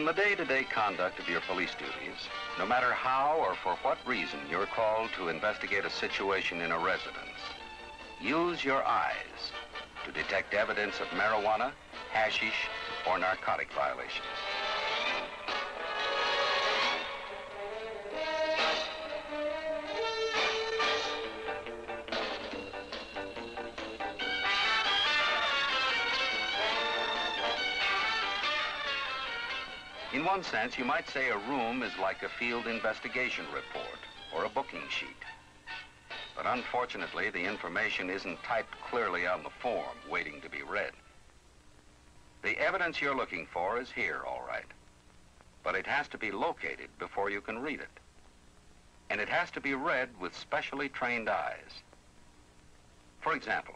In the day-to-day conduct of your police duties, no matter how or for what reason you're called to investigate a situation in a residence, use your eyes to detect evidence of marijuana, hashish, or narcotic violations. In one sense, you might say a room is like a field investigation report or a booking sheet. But unfortunately, the information isn't typed clearly on the form, waiting to be read. The evidence you're looking for is here, all right. But it has to be located before you can read it. And it has to be read with specially trained eyes. For example,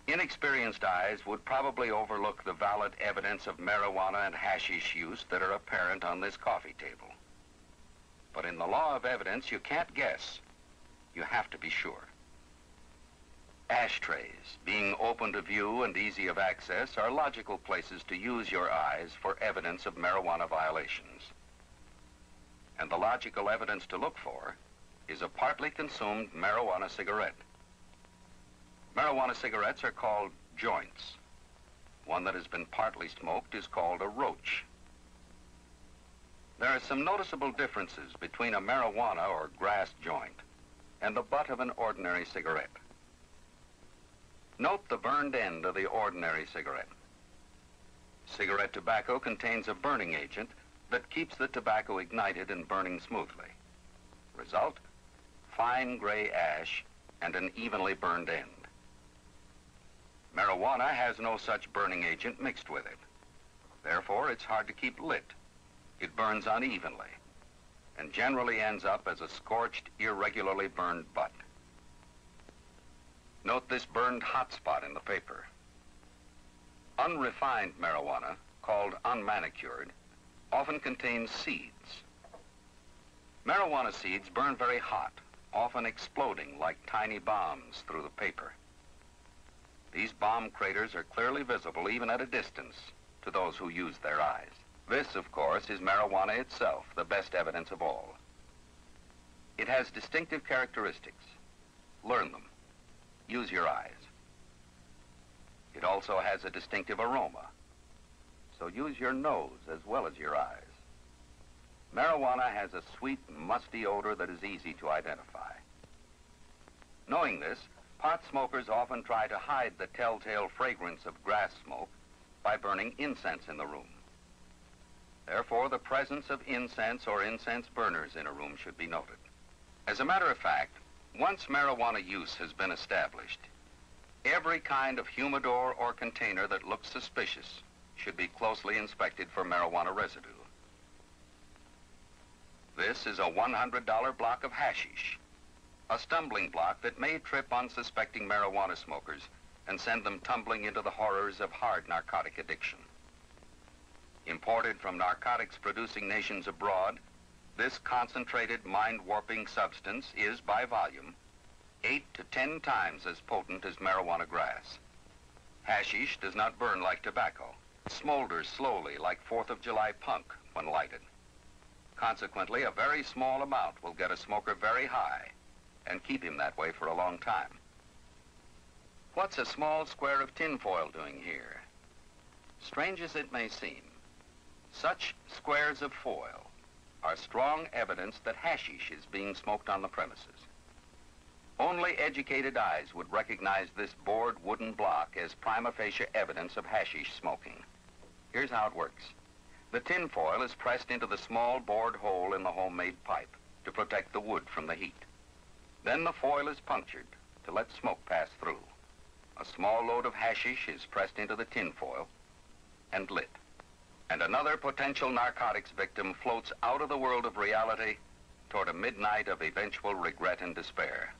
inexperienced eyes would probably overlook the valid evidence of marijuana and hashish use that are apparent on this coffee table. But in the law of evidence, you can't guess. You have to be sure. Ashtrays, being open to view and easy of access, are logical places to use your eyes for evidence of marijuana violations. And the logical evidence to look for is a partly consumed marijuana cigarette. Marijuana cigarettes are called joints. One that has been partly smoked is called a roach. There are some noticeable differences between a marijuana or grass joint and the butt of an ordinary cigarette. Note the burned end of the ordinary cigarette. Cigarette tobacco contains a burning agent that keeps the tobacco ignited and burning smoothly. Result, fine gray ash and an evenly burned end. Marijuana has no such burning agent mixed with it. Therefore, it's hard to keep lit. It burns unevenly and generally ends up as a scorched, irregularly burned butt. Note this burned hot spot in the paper. Unrefined marijuana, called unmanicured, often contains seeds. Marijuana seeds burn very hot, often exploding like tiny bombs through the paper. These bomb craters are clearly visible even at a distance to those who use their eyes. This, of course, is marijuana itself, the best evidence of all. It has distinctive characteristics. Learn them. Use your eyes. It also has a distinctive aroma, so use your nose as well as your eyes. Marijuana has a sweet, musty odor that is easy to identify. Knowing this, pot smokers often try to hide the telltale fragrance of grass smoke by burning incense in the room. Therefore, the presence of incense or incense burners in a room should be noted. As a matter of fact, once marijuana use has been established, every kind of humidor or container that looks suspicious should be closely inspected for marijuana residue. This is a $100 block of hashish, a stumbling block that may trip unsuspecting marijuana smokers and send them tumbling into the horrors of hard narcotic addiction. Imported from narcotics-producing nations abroad, this concentrated, mind-warping substance is, by volume, 8 to 10 times as potent as marijuana grass. Hashish does not burn like tobacco. It smolders slowly like 4th of July punk when lighted. Consequently, a very small amount will get a smoker very high and keep him that way for a long time. What's a small square of tinfoil doing here? Strange as it may seem, such squares of foil are strong evidence that hashish is being smoked on the premises. Only educated eyes would recognize this bored wooden block as prima facie evidence of hashish smoking. Here's how it works. The tinfoil is pressed into the small bored hole in the homemade pipe to protect the wood from the heat. Then the foil is punctured to let smoke pass through. A small load of hashish is pressed into the tinfoil and lit. And another potential narcotics victim floats out of the world of reality toward a midnight of eventual regret and despair.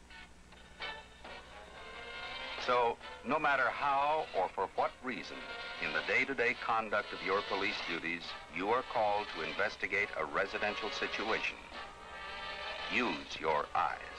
So, no matter how or for what reason, in the day-to-day conduct of your police duties, you are called to investigate a residential situation, use your eyes.